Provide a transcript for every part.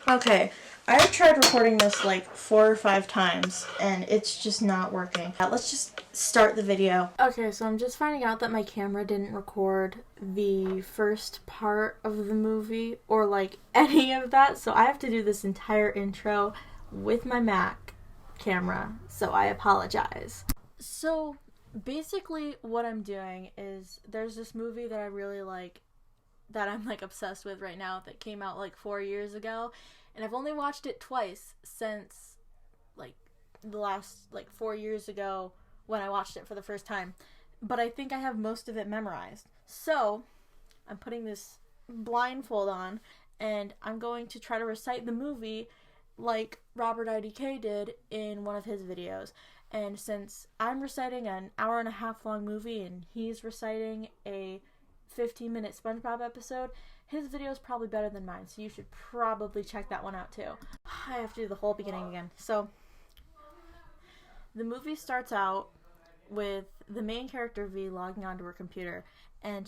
Okay, I've tried recording this like 4 or 5 times, and it's just not working. Let's just start the video. Okay, so I'm just finding out that my camera didn't record the first part of the movie, or like any of that, so I have to do this entire intro with my Mac camera, so I apologize. So, basically what I'm doing is, there's this movie that I really like, that I'm like obsessed with right now, that came out like 4 years ago, and I've only watched it twice since like the last like 4 years ago when I watched it for the first time, but I think I have most of it memorized. So I'm putting this blindfold on and I'm going to try to recite the movie like Robert IDK did in one of his videos. And since I'm reciting an hour and a half long movie and he's reciting a 15-minute SpongeBob episode, his video is probably better than mine, so you should probably check that one out too. I have to do the whole beginning again. So, the movie starts out with the main character V logging onto her computer, and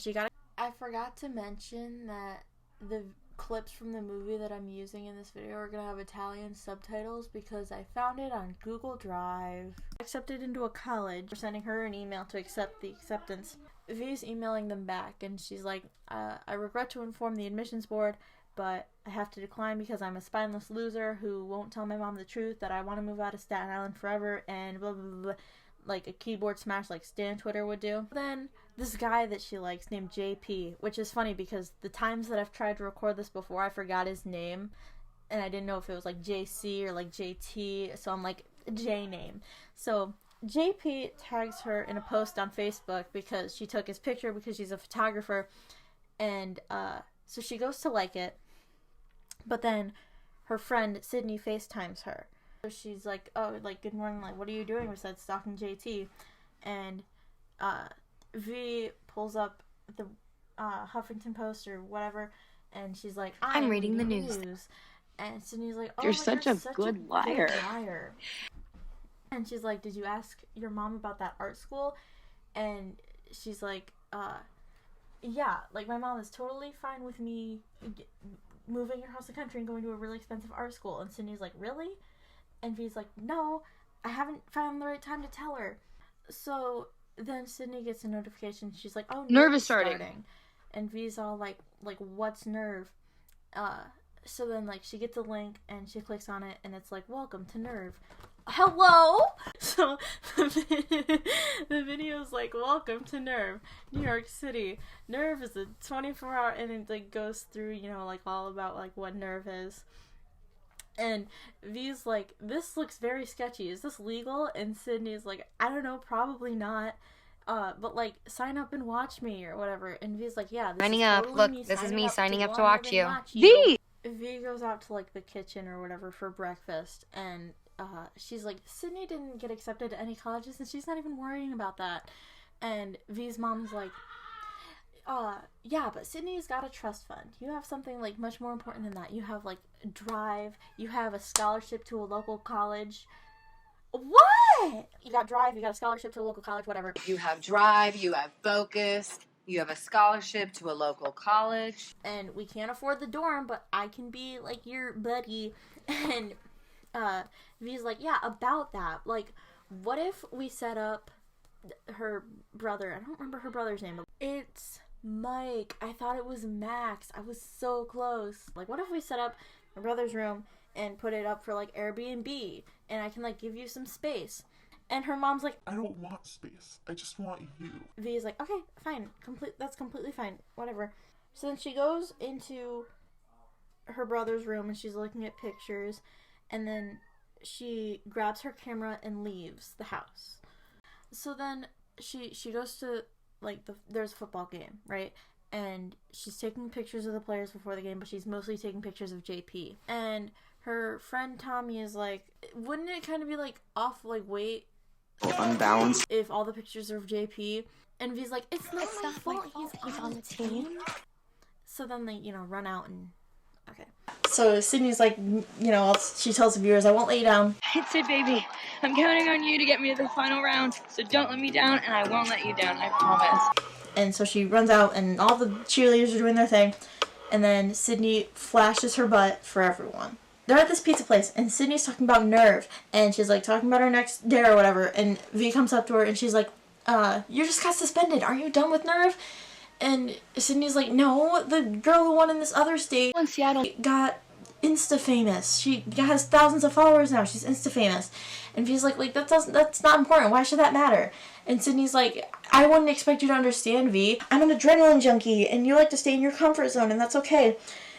I forgot to mention that the clips from the movie that I'm using in this video are going to have Italian subtitles because I found it on Google Drive. Accepted into a college. We're sending her an email to accept the acceptance. V's emailing them back, and she's like, I regret to inform the admissions board, but I have to decline because I'm a spineless loser who won't tell my mom the truth that I want to move out of Staten Island forever, and blah, blah, blah, blah, like a keyboard smash like Stan Twitter would do. Then, this guy that she likes named JP, which is funny because the times that I've tried to record this before, I forgot his name, and I didn't know if it was like JC or like JT, so I'm like, J name. So, JP tags her in a post on Facebook because she took his picture because she's a photographer, and so she goes to like it, but then her friend Sydney FaceTimes her. So she's like, oh, like, good morning, like, what are you doing? We said stalking JT, and V pulls up the Huffington Post or whatever, and she's like, I'm reading the news. And Sydney's like, oh, you're such a good liar. And she's like, did you ask your mom about that art school? And she's like, yeah, like, my mom is totally fine with me moving across the country and going to a really expensive art school. And Sydney's like, really? And V's like, no, I haven't found the right time to tell her. So then Sydney gets a notification. She's like, oh, Nerve is starting. And V's all like, what's Nerve? So then, like, she gets a link and she clicks on it and it's like, welcome to Nerve. Hello? So the video's like, welcome to Nerve, New York City. Nerve is a 24-hour, and it like goes through, you know, like all about like what Nerve is. And V's like, this looks very sketchy. Is this legal? And Sydney's like, I don't know, probably not. But like, sign up and watch me or whatever. And V's like, yeah, this signing is up. Totally Look, me this is me signing up to to watch you. V goes out to like the kitchen or whatever for breakfast, and she's like, Sydney didn't get accepted to any colleges, and she's not even worrying about that. And V's mom's like, yeah, but Sydney's got a trust fund. You have something like much more important than that. You have like Drive. You have a scholarship to a local college. What? You got Drive. You got a scholarship to a local college. Whatever. You have Drive. You have Focus. You have a scholarship to a local college. And we can't afford the dorm, but I can be like your buddy. And V's like, yeah, about that. Like, what if we set up her brother? I don't remember her brother's name. It's Mike. I thought it was Max. I was so close. Like, what if we set up my brother's room and put it up for like Airbnb, and I can like give you some space? And her mom's like, I don't want space. I just want you. V is like, okay, fine. That's completely fine. Whatever. So then she goes into her brother's room and she's looking at pictures, and then she grabs her camera and leaves the house. So then she goes to, like, there's a football game, right? And she's taking pictures of the players before the game, but she's mostly taking pictures of JP. And her friend Tommy is like, wouldn't it kind of be like off, like, wait, unbalanced if all the pictures are of JP? And V's like, it's not my fault. He's on the team. So then they, you know, run out and okay. So Sydney's like, you know, she tells the viewers, I won't let you down. It's it, baby. I'm counting on you to get me to the final round, so don't let me down, and I won't let you down, I promise. And so she runs out, and all the cheerleaders are doing their thing, and then Sydney flashes her butt for everyone. they're at this pizza place, and Sydney's talking about nerve, and she's like talking about her next dare or whatever, and V comes up to her and she's like, you just got suspended, aren't you done with nerve? And Sydney's like, no, the girl who won in this other state In Seattle got Insta famous. She has thousands of followers now. She's Insta famous. And V's like that's not important. Why should that matter? And Sydney's like, I wouldn't expect you to understand, V. I'm an adrenaline junkie, and you like to stay in your comfort zone, and that's okay.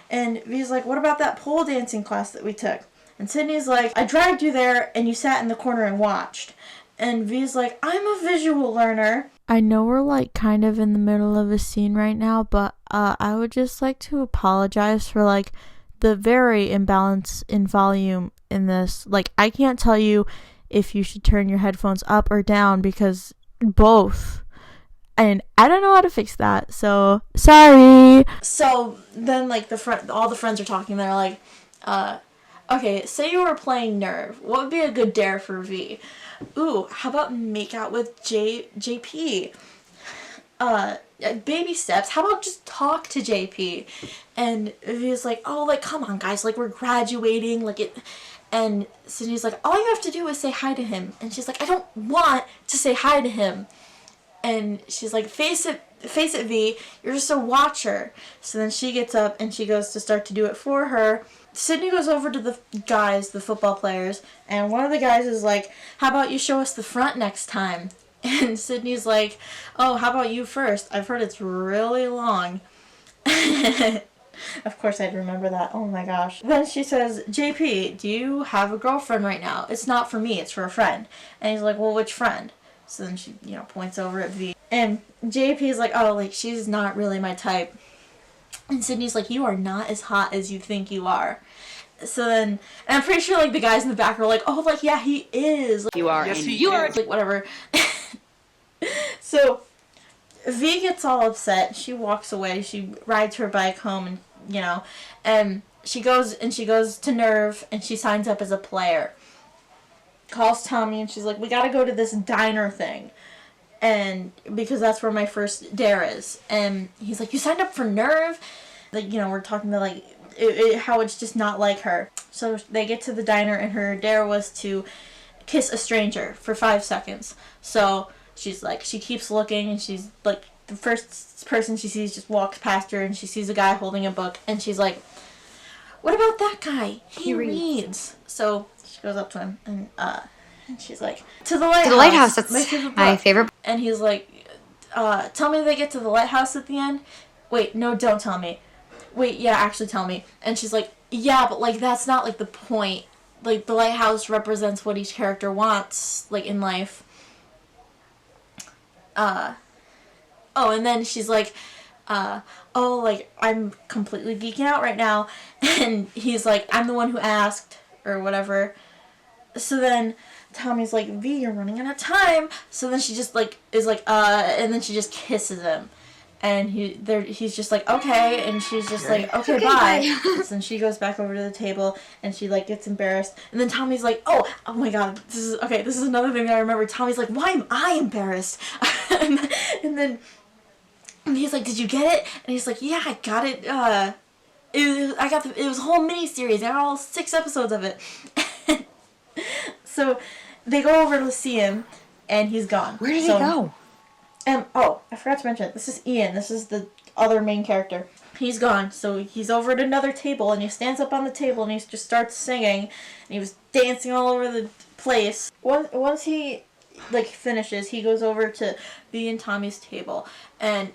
And V's like, what about that pole dancing class that we took? And Sydney's like, I dragged you there, and you sat in the corner and watched. And V's like, I'm a visual learner. I know we're like kind of in the middle of a scene right now, but I would just like to apologize for like the very imbalance in volume in this. Like, I can't tell you if you should turn your headphones up or down because both. And I don't know how to fix that, so sorry. So then like all the friends are talking. They're like, okay, say you were playing Nerve. What would be a good dare for V? Ooh, how about make out with JP? Baby steps. How about just talk to JP? And V's like, oh, like, come on, guys. Like, we're graduating. Like, it... And Sydney's like, all you have to do is say hi to him. And she's like, I don't want to say hi to him. And she's like, face it, V. You're just a watcher. So then she gets up and she goes to start to do it for her. Sydney goes over to the guys, the football players, and one of the guys is like, how about you show us the front next time? And Sydney's like, oh, how about you first? I've heard it's really long. Of course I'd remember that. Oh my gosh. Then she says, JP, do you have a girlfriend right now? It's not for me, it's for a friend. And he's like, well, which friend? So then she, points over at V. And JP's like, oh, like, she's not really my type. And Sydney's like, you are not as hot as you think you are. So then, and I'm pretty sure, like, the guys in the back are like, oh, like, yeah, he is. Like, you are. Yes, he you are. is. like, whatever. So V gets all upset. She walks away. She rides her bike home, and and she goes to Nerve, and she signs up as a player. Calls Tommy, and she's like, we gotta go to this diner thing, and because that's where my first dare is. And he's like, you signed up for Nerve? Like, we're talking about like how it's just not like her. So they get to the diner, and her dare was to kiss a stranger for 5 seconds. So she's like, she keeps looking, and she's like, the first person she sees just walks past her, and she sees a guy holding a book, and she's like, what about that guy? He reads. So she goes up to him, and she's like, to the lighthouse. To the lighthouse, that's my favorite book. And he's like, tell me they get to the lighthouse at the end. Wait, no, don't tell me. Wait, yeah, actually tell me. And she's like, yeah, but like that's not like the point. Like, the lighthouse represents what each character wants, like, in life. Oh, and then she's like, oh, like, I'm completely geeking out right now. And he's like, I'm the one who asked, or whatever. So then Tommy's like, V, you're running out of time. So then she just, like, is like, and then she just kisses him. And he's just like, okay, and she's just like, okay, bye. So then she goes back over to the table, and she, like, gets embarrassed. And then Tommy's like, oh my god, this is another thing that I remember. Tommy's like, why am I embarrassed? and then he's like, did you get it? And he's like, yeah, I got it. It was a whole mini-series. I got all 6 episodes of it. So they go over to see him, and he's gone. Where did he go? I forgot to mention, this is Ian. This is the other main character. He's gone, so he's over at another table, and he stands up on the table, and he just starts singing, and he was dancing all over the place. Once he, like, finishes, he goes over to V and Tommy's table, and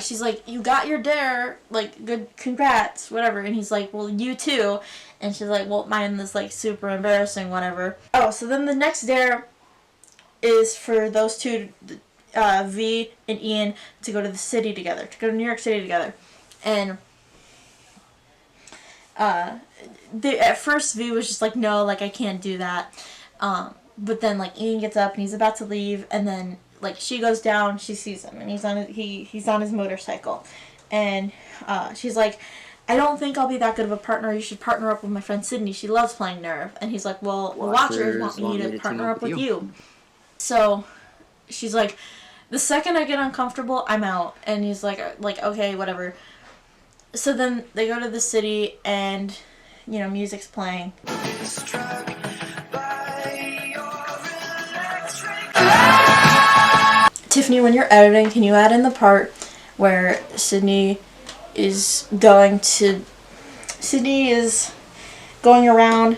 she's like, you got your dare, like, good, congrats, whatever, and he's like, well, you too, and she's like, well, mine is, like, super embarrassing, whatever. Oh, so then the next dare is for those two, V and Ian, to go to the city together, to go to New York City together. And at first V was just like, no, like, I can't do that. But then, like, Ian gets up and he's about to leave, and then, like, she goes down, she sees him, and he's on his motorcycle. And she's like, I don't think I'll be that good of a partner. You should partner up with my friend Sydney. She loves playing Nerve. And he's like, well, the Watchers want me to partner up with you. So she's like, the second I get uncomfortable, I'm out. And he's like, okay, whatever. So then they go to the city, and you know, music's playing. Tiffany, when you're editing, can you add in the part where Sydney is going around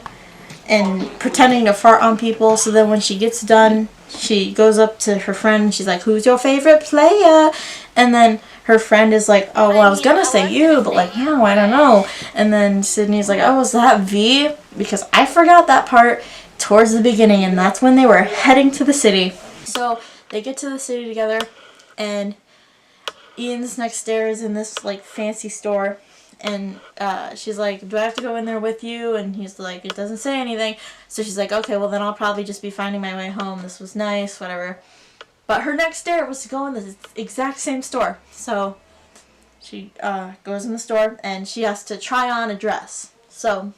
and pretending to fart on people, so then when she gets done, she goes up to her friend and she's like, who's your favorite player? And then her friend is like, oh, well, I was gonna say you, but like, no, I don't know. And then Sydney's like, oh, is that V? Because I forgot that part towards the beginning, and that's when they were heading to the city. So they get to the city together, and Ian's next door is in this like fancy store, and she's like, do I have to go in there with you? And he's like, it doesn't say anything. So she's like, okay, well then I'll probably just be finding my way home. This was nice, whatever. But her next dare was to go in the exact same store. So she goes in the store, and she has to try on a dress. So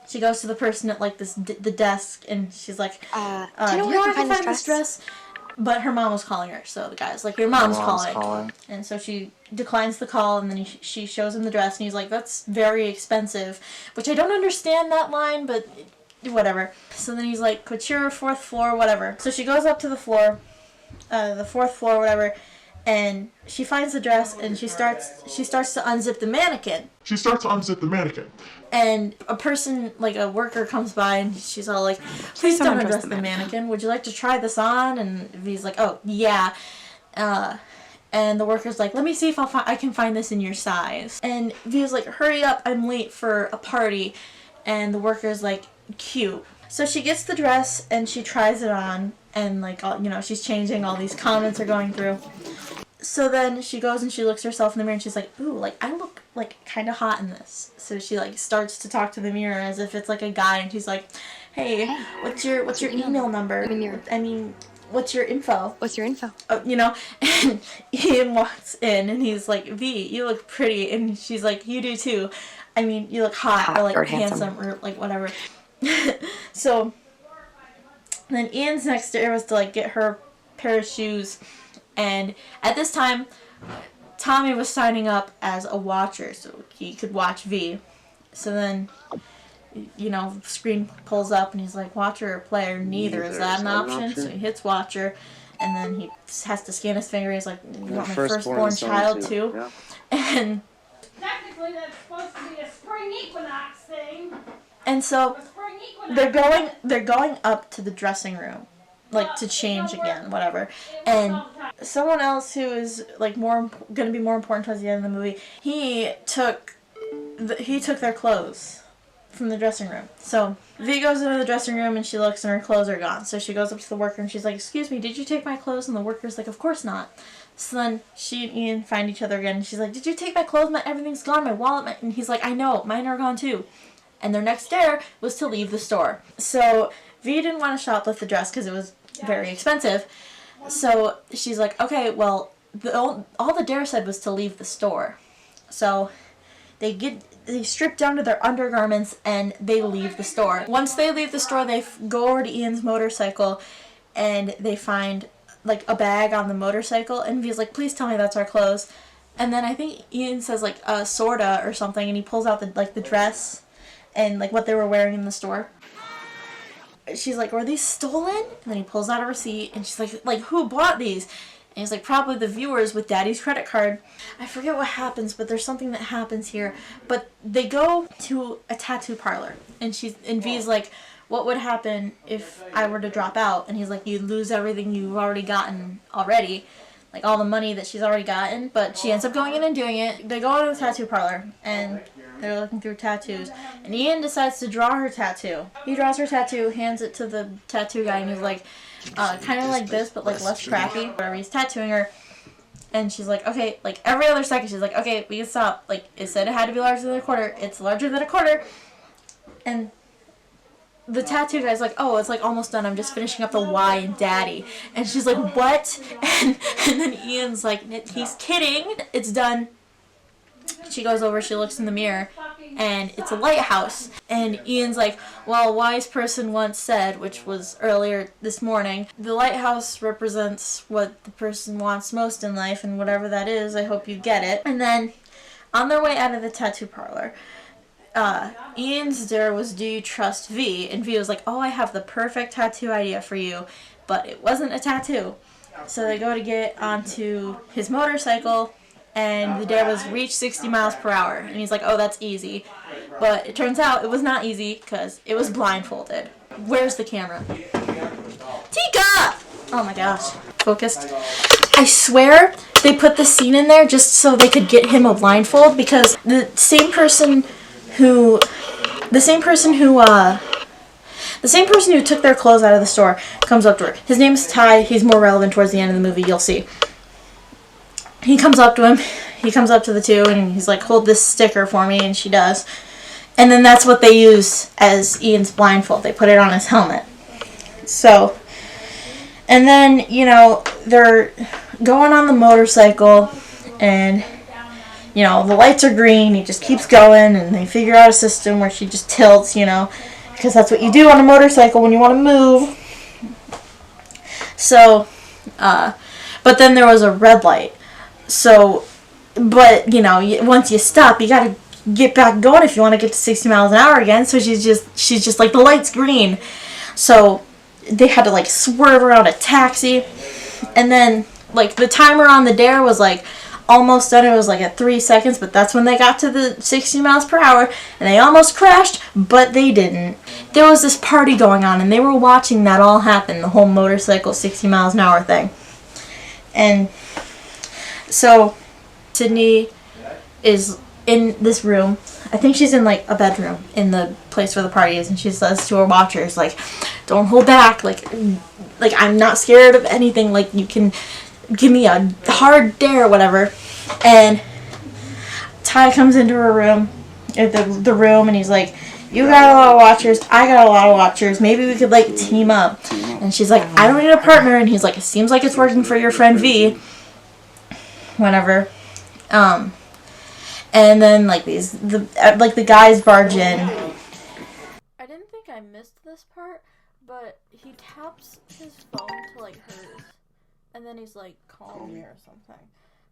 she goes to the person at like the desk, and she's like, do you know where I can find this dress? But her mom was calling her, so the guy's like, your mom's calling. And so she declines the call, and then she shows him the dress, and he's like, that's very expensive. Which I don't understand that line, but whatever. So then he's like, couture, 4th floor, whatever. So she goes up to the floor, the 4th floor, whatever, and she finds the dress, and she starts to unzip the mannequin. And a person, like a worker, comes by, and she's all like, please don't undress the mannequin. Would you like to try this on? And V's like, oh, yeah. And the worker's like, let me see if I can find this in your size. And V's like, hurry up, I'm late for a party. And the worker's like, cute. So she gets the dress, and she tries it on, and like, you know, she's changing, all these comments are going through. So then she goes and she looks herself in the mirror, and she's like, ooh, like, I look, like, kind of hot in this. So she, like, starts to talk to the mirror as if it's, like, a guy, and she's like, hey, what's your email number? I mean, what's your info? You know, and Ian walks in, and he's like, V, you look pretty, and she's like, you do too. I mean, you look hot or, like, handsome, or, like, whatever. So then Ian's next door was to, like, get her pair of shoes. And at this time, Tommy was signing up as a watcher, so he could watch V. So then, you know, screen pulls up, and he's like, watcher or player? Neither. Is that an option? So he hits watcher, and then he has to scan his finger. He's like, you want my firstborn child too? Yeah. And technically, that's supposed to be a spring equinox thing. And so they're going up to the dressing room, like, to change again, whatever. And someone else who is, like, going to be more important towards the end of the movie, he took their clothes from the dressing room. So V goes into the dressing room, and she looks, and her clothes are gone. So she goes up to the worker, and she's like, excuse me, did you take my clothes? And the worker's like, of course not. So then she and Ian find each other again, and she's like, did you take my clothes? Everything's gone, my wallet, and he's like, I know, mine are gone too. And their next dare was to leave the store. So V didn't want to shoplift the dress because it was very expensive. So she's like, okay, well, all the dare said was to leave the store. So they strip down to their undergarments, and they leave the store. Once they leave the store, they go over to Ian's motorcycle, and they find, like, a bag on the motorcycle, and V's like, please tell me that's our clothes. And then I think Ian says, like, sorta or something, and he pulls out the dress and, like, what they were wearing in the store. She's like, were these stolen? And then he pulls out a receipt, and she's like, who bought these? And he's like, probably the viewers with Daddy's credit card. I forget what happens, but there's something that happens here. But they go to a tattoo parlor, and V's like, what would happen if I were to drop out? And he's like, you'd lose everything you've already gotten already. Like, all the money that she's already gotten. But she ends up going in and doing it. They go to the tattoo parlor, and they're looking through tattoos. And Ian decides to draw her tattoo. He draws her tattoo, hands it to the tattoo guy, and he's like, kind of like this, but, like, less crappy. Whatever, he's tattooing her. And she's like, okay, like, every other second, she's like, okay, we can stop. Like, it said it had to be larger than a quarter. It's larger than a quarter. And the tattoo guy's like, oh, it's, like, almost done. I'm just finishing up the Y in Daddy. And she's like, what? And then Ian's like, he's kidding. It's done. She goes over, she looks in the mirror, and it's a lighthouse. And Ian's like, well, a wise person once said, which was earlier this morning, the lighthouse represents what the person wants most in life, and whatever that is, I hope you get it. And then, on their way out of the tattoo parlor, Ian's dare was, do you trust V? And V was like, oh, I have the perfect tattoo idea for you. But it wasn't a tattoo. So they go to get onto his motorcycle, and the dare was reach 60 miles per hour. And he's like, oh, that's easy. But it turns out it was not easy because it was blindfolded. Where's the camera? Tika! Oh my gosh. Focused. I swear they put the scene in there just so they could get him a blindfold, because the same person who took their clothes out of the store comes up to her. His name's Ty. He's more relevant towards the end of the movie. You'll see. He comes up to him. He comes up to the two and he's like, hold this sticker for me, and she does. And then that's what they use as Ian's blindfold. They put it on his helmet. So, and then, you know, they're going on the motorcycle, and, you know, the lights are green. He just keeps going, and they figure out a system where she just tilts, you know, because that's what you do on a motorcycle when you want to move. So, but then there was a red light. So, but, you know, once you stop, you gotta get back going if you want to get to 60 miles an hour again. So she's just like, the light's green. So they had to like swerve around a taxi, and then like the timer on the dare was like almost done. It was like at 3 seconds, but that's when they got to the 60 miles per hour, and they almost crashed, but they didn't. There was this party going on, and they were watching that all happen, the whole motorcycle 60 miles an hour thing. And so Sydney is in this room. I think she's in like a bedroom in the place where the party is, and she says to her watchers, like, don't hold back, like I'm not scared of anything, like you can give me a hard dare or whatever. And Ty comes into her room, the room, and he's like, you got a lot of watchers, I got a lot of watchers, maybe we could like team up. And she's like, I don't need a partner. And he's like, it seems like it's working for your friend V. Whatever. And then like the guys barge in. I didn't think I missed this part, but he taps his phone to like hers, and then he's like, call me or something.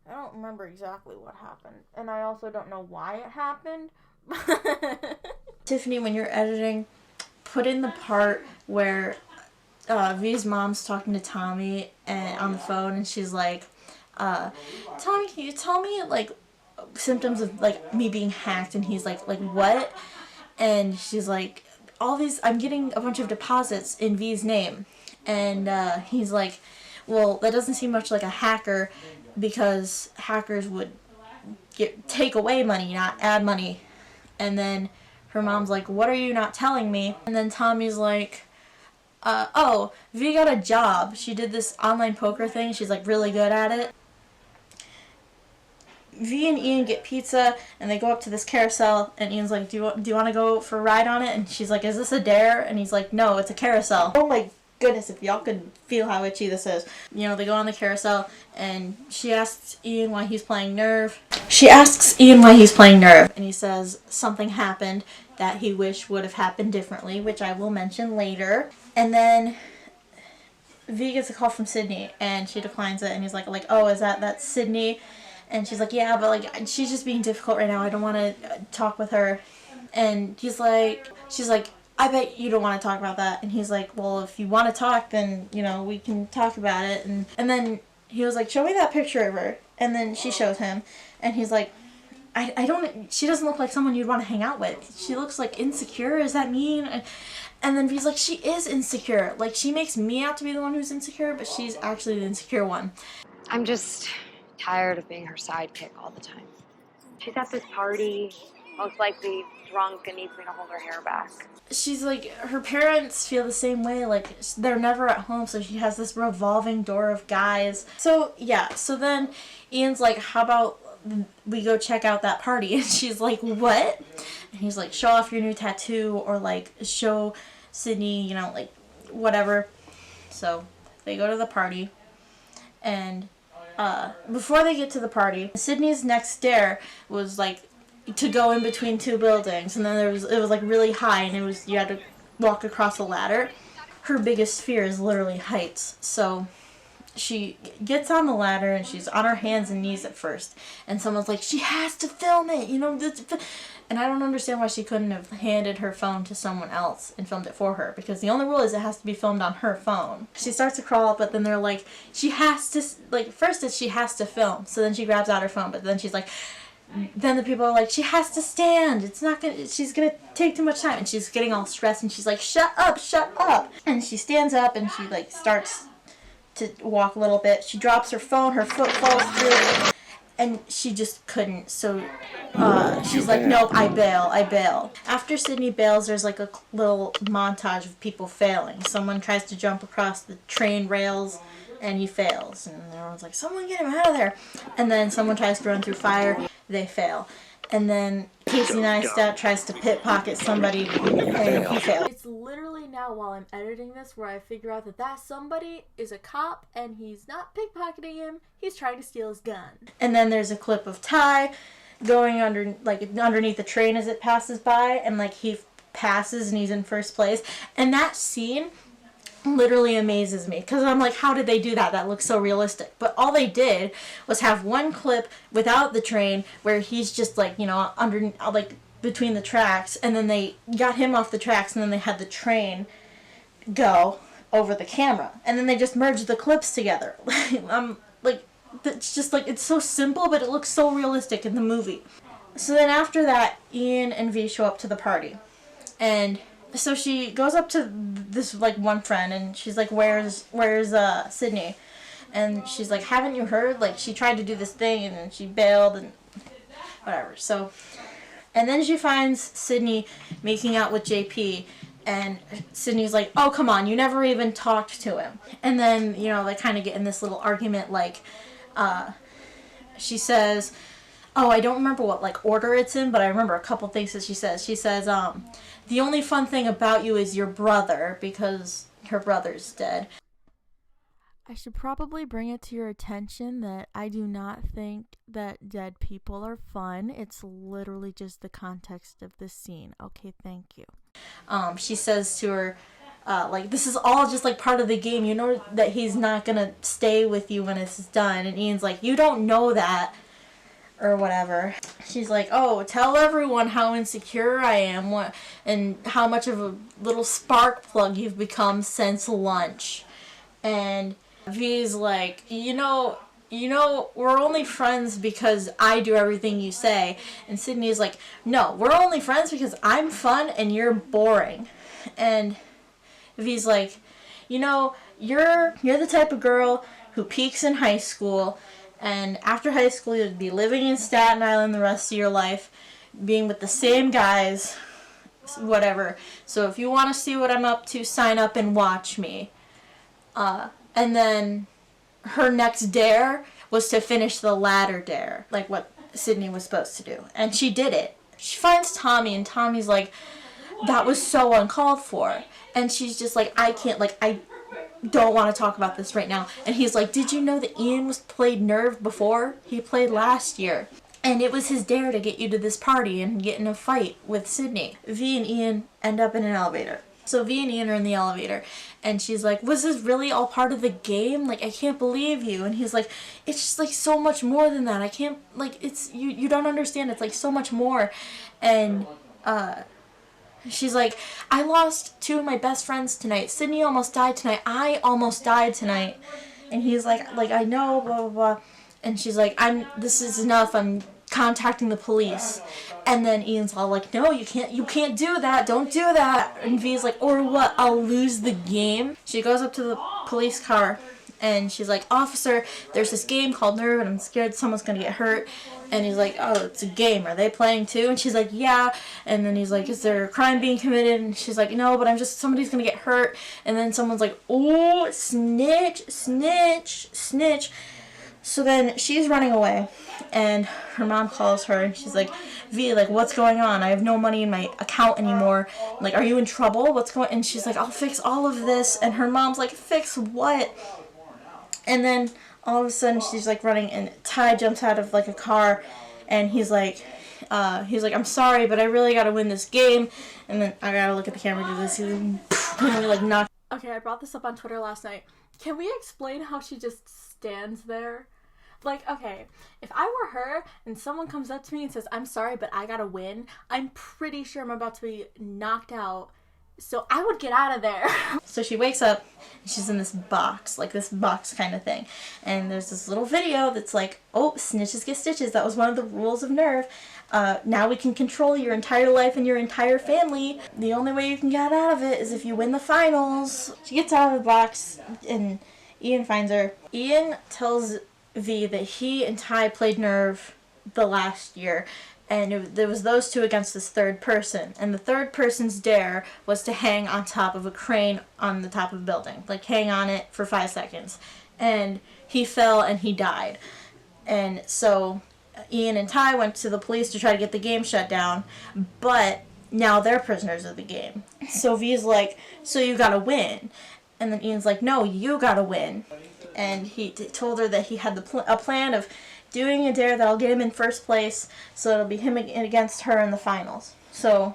I don't remember exactly what happened, and I also don't know why it happened. Tiffany, when you're editing, put in the part where V's mom's talking to Tommy on the phone, and she's like, Tommy, can you tell me like symptoms of like me being hacked? And he's like what? And she's like, all these, I'm getting a bunch of deposits in V's name. And he's like, well, that doesn't seem much like a hacker, because hackers would take away money, not add money. And then her mom's like, what are you not telling me? And then Tommy's like, oh, V got a job. She did this online poker thing. She's like really good at it. V and Ian get pizza, and they go up to this carousel, and Ian's like, do you want to go for a ride on it? And she's like, is this a dare? And he's like, no, it's a carousel. Oh my goodness, if y'all could feel how itchy this is. You know, they go on the carousel, and she asks Ian why he's playing Nerve. And he says something happened that he wished would have happened differently, which I will mention later. And then V gets a call from Sydney, and she declines it, and he's like, oh, is that's Sydney? And she's like, yeah, but like she's just being difficult right now. I don't want to talk with her. And she's like, I bet you don't want to talk about that. And he's like, well, if you want to talk, then, you know, we can talk about it. And then he was like, show me that picture of her. And then she shows him, and he's like, she doesn't look like someone you'd want to hang out with. She looks like insecure. Is that mean? And then he's like, she is insecure. Like, she makes me out to be the one who's insecure, but she's actually the insecure one. I'm just tired of being her sidekick all the time. She's at this party, most likely drunk, and needs me to hold her hair back. She's like, her parents feel the same way. Like, they're never at home, so she has this revolving door of guys. So, yeah. So then Ian's like, how about we go check out that party? And she's like, what? And he's like, show off your new tattoo, or like show Sydney, you know, like whatever. So they go to the party, and before they get to the party, Sydney's next dare was like to go in between two buildings, and then it was like really high, and you had to walk across a ladder. Her biggest fear is literally heights, so she gets on the ladder, and she's on her hands and knees at first, and someone's like, she has to film it, you know, And I don't understand why she couldn't have handed her phone to someone else and filmed it for her, because the only rule is it has to be filmed on her phone. She starts to crawl, but then they're like, she has to, like, first it's she has to film, so then she grabs out her phone, but then she's like, then the people are like, she has to stand, it's not gonna, she's gonna take too much time, and she's getting all stressed, and she's like, shut up, and she stands up, and she, like, starts to walk a little bit. She drops her phone, her foot falls through, and she just couldn't, so she's like, nope, I bail. After Sydney bails, there's like a little montage of people failing. Someone tries to jump across the train rails, and he fails, and everyone's like, someone get him out of there. And then someone tries to run through fire, they fail. And then Casey Neistat tries to pickpocket somebody, and he fails. It's literally now while I'm editing this where I figure out that that somebody is a cop, and he's not pickpocketing him, he's trying to steal his gun. And then there's a clip of Ty going underneath the train as it passes by, and like he passes and he's in first place. And that scene literally amazes me, because I'm like, how did they do that? That looks so realistic. But all they did was have one clip without the train where he's just like, you know, under, like, between the tracks, and then they got him off the tracks, and then they had the train go over the camera, and then they just merged the clips together. Like, it's just like, it's so simple, but it looks so realistic in the movie. So then after that, Ian and V show up to the party, and so she goes up to this, like, one friend, and she's like, where's Sydney? And she's like, haven't you heard? Like, she tried to do this thing, and then she bailed, and whatever. So, and then she finds Sydney making out with JP, and Sydney's like, oh, come on, you never even talked to him. And then, you know, they kind of get in this little argument, like, she says, oh, I don't remember what, like, order it's in, but I remember a couple things that she says. She says, the only fun thing about you is your brother, because her brother's dead. I should probably bring it to your attention that I do not think that dead people are fun. It's literally just the context of the scene. Okay, thank you. She says to her, like, this is all just, like, part of the game. You know that he's not gonna stay with you when it's done. And Ian's like, you don't know that, or whatever. She's like, oh, tell everyone how insecure I am, and how much of a little spark plug you've become since lunch. And V's like, you know, we're only friends because I do everything you say. And Sydney's like, no, we're only friends because I'm fun and you're boring. And V's like, you know, you're the type of girl who peaks in high school, and after high school you'd be living in Staten Island the rest of your life, being with the same guys, whatever. So if you want to see what I'm up to, sign up and watch me. And then her next dare was to finish the ladder dare, like what Sydney was supposed to do. And she did it. She finds Tommy, and Tommy's like, that was so uncalled for. And she's just like, I can't, like, I don't want to talk about this right now. And he's like, did you know that Ian played Nerve before? He played last year. And it was his dare to get you to this party and get in a fight with Sydney. V and Ian end up in an elevator. So V and Ian are in the elevator, and she's like, was this really all part of the game? Like, I can't believe you. And he's like, it's just, like, so much more than that. I can't, like, it's, you don't understand. It's, like, so much more. And, she's like, I lost 2 of my best friends tonight. Sydney almost died tonight. I almost died tonight. And he's like, I know, blah, blah, blah. And she's like, this is enough. I'm contacting the police. And then Ian's all like, no, you can't do that. Don't do that. And V's like, or what? I'll lose the game. She goes up to the police car, and she's like, officer, there's this game called Nerve, and I'm scared someone's gonna get hurt. And he's like, oh, it's a game. Are they playing too? And she's like, yeah. And then he's like, is there a crime being committed? And she's like, no, but somebody's gonna get hurt. And then someone's like, oh, snitch, snitch, snitch. So then she's running away, and her mom calls her, and she's like, V, like, what's going on? I have no money in my account anymore. Like, are you in trouble? What's going on? And she's like, I'll fix all of this. And her mom's like, fix what? And then all of a sudden she's like running, and Ty jumps out of like a car, and he's like, I'm sorry, but I really gotta win this game. And then I gotta look at the camera and do this. He's like, knock. Okay, I brought this up on Twitter last night. Can we explain how she just stands there? Like, okay, if I were her and someone comes up to me and says, I'm sorry, but I gotta win, I'm pretty sure I'm about to be knocked out. So I would get out of there. So she wakes up and she's in this box, like this box kind of thing. And there's this little video that's like, oh, snitches get stitches. That was one of the rules of Nerve. Now we can control your entire life and your entire family. The only way you can get out of it is if you win the finals. She gets out of the box and Ian finds her. Ian tells V that he and Ty played Nerve the last year. And there was those two against this third person. And the third person's dare was to hang on top of a crane on the top of a building. Like, hang on it for 5 seconds. And he fell and he died. And so Ian and Ty went to the police to try to get the game shut down. But now they're prisoners of the game. So V's like, so you gotta win. And then Ian's like, no, you gotta win. And he told her that he had a plan of doing a dare that'll get him in first place, so it'll be him against her in the finals. So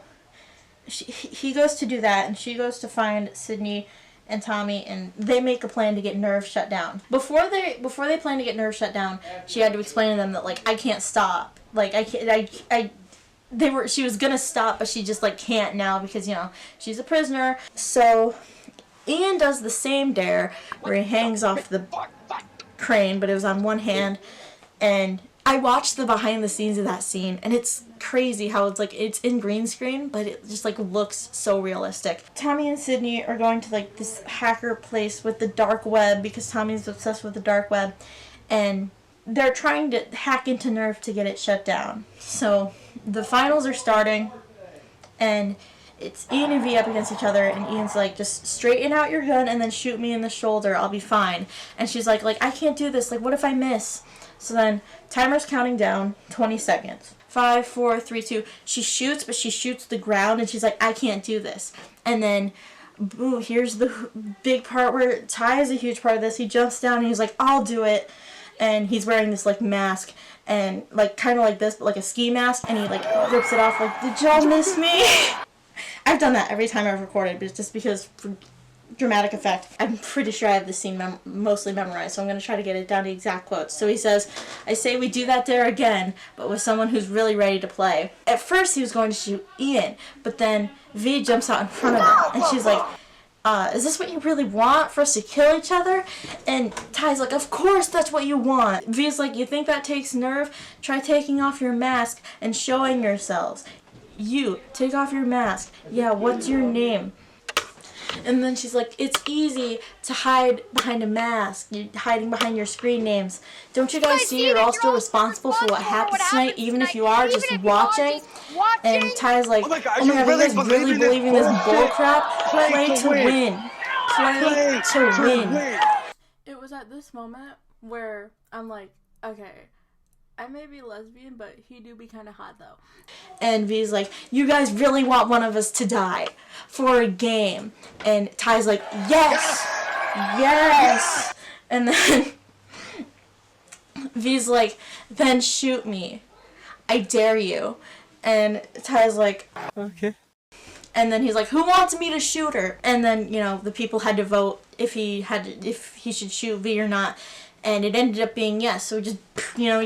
he goes to do that, and she goes to find Sydney and Tommy, and they make a plan to get Nerve shut down. Before they plan to get Nerve shut down, she had to explain to them that, like, I can't stop. Like, she was gonna stop, but she just, like, can't now because, you know, she's a prisoner. So Ian does the same dare where he hangs off the crane, but it was on one hand. And I watched the behind the scenes of that scene, and it's crazy how it's like, it's in green screen, but it just like looks so realistic. Tommy and Sydney are going to like this hacker place with the dark web, because Tommy's obsessed with the dark web, and they're trying to hack into Nerve to get it shut down. So the finals are starting, and it's Ian and V up against each other, and Ian's like, just straighten out your gun and then shoot me in the shoulder, I'll be fine. And she's like, I can't do this, like, what if I miss? So then, timer's counting down, 20 seconds. 5, 4, 3, 2. She shoots, but she shoots the ground, and she's like, I can't do this. And then, boom, here's the big part where Ty is a huge part of this. He jumps down, and he's like, I'll do it. And he's wearing this, like, mask, and, like, kind of like this, but like a ski mask, and he, like, rips it off, like, did y'all miss me? I've done that every time I've recorded, but just because, for dramatic effect. I'm pretty sure I have the scene mostly memorized, so I'm going to try to get it down to exact quotes. So he says, I say we do that dare again, but with someone who's really ready to play. At first he was going to shoot Ian, but then V jumps out in front of him, and she's like, is this what you really want, for us to kill each other? And Ty's like, of course that's what you want. V's like, you think that takes nerve? Try taking off your mask and showing yourselves. You, take off your mask. Yeah, what's your name? And then she's like, it's easy to hide behind a mask. You're hiding behind your screen names. Don't you guys see you're all still responsible for what happens tonight, even if you are just watching? And Ty's like, oh my god, you guys really believing this bullcrap? Play to win. Play to win. It was at this moment where I'm like, okay, I may be lesbian, but he do be kind of hot, though. And V's like, you guys really want one of us to die for a game. And Ty's like, yes! Yes! And then V's like, then shoot me. I dare you. And Ty's like, okay. And then he's like, who wants me to shoot her? And then, you know, the people had to vote if he should shoot V or not. And it ended up being yes. So he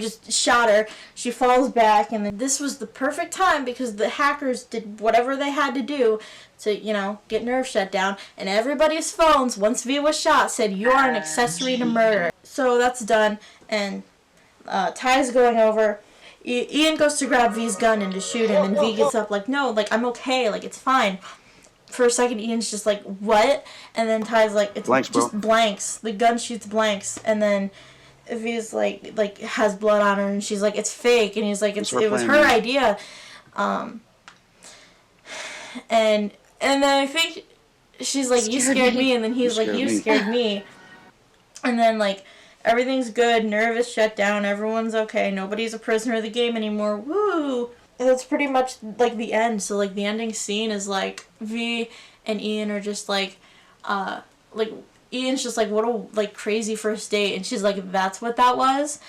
just shot her. She falls back, and then this was the perfect time because the hackers did whatever they had to do to, get Nerve shut down. And everybody's phones, once V was shot, said, you are an accessory to murder. So that's done, and Ty's going over. Ian goes to grab V's gun and to shoot him, and V gets up like, no, like, I'm okay, like, it's fine. For a second, Ian's just like, what? And then Ty's like, it's blanks, just blanks. The gun shoots blanks. And then V's like has blood on her, and she's like, it's fake. And he's like, it was her idea. And then I think she's like, you scared me. And then he's like, you scared me. And then, like, everything's good. Nerve is shut down. Everyone's okay. Nobody's a prisoner of the game anymore. Woo! That's pretty much, like, the end. So, like, the ending scene is, like, V and Ian are just, like, Ian's just, like, what a, like, crazy first date. And she's like, that's what that was?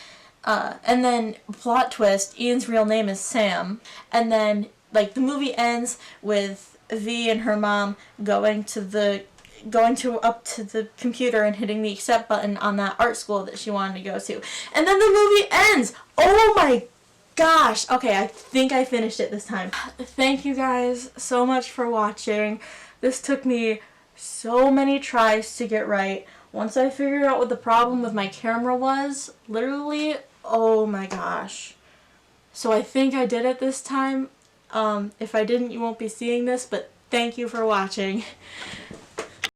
And then, plot twist, Ian's real name is Sam. And then, like, the movie ends with V and her mom going to the going up to the computer and hitting the accept button on that art school that she wanted to go to. And then the movie ends. Oh my gosh. Okay, I think I finished it this time. Thank you guys so much for watching. This took me so many tries to get right. Once I figured out what the problem with my camera was, literally, oh my gosh. So I think I did it this time. If I didn't, you won't be seeing this, but thank you for watching.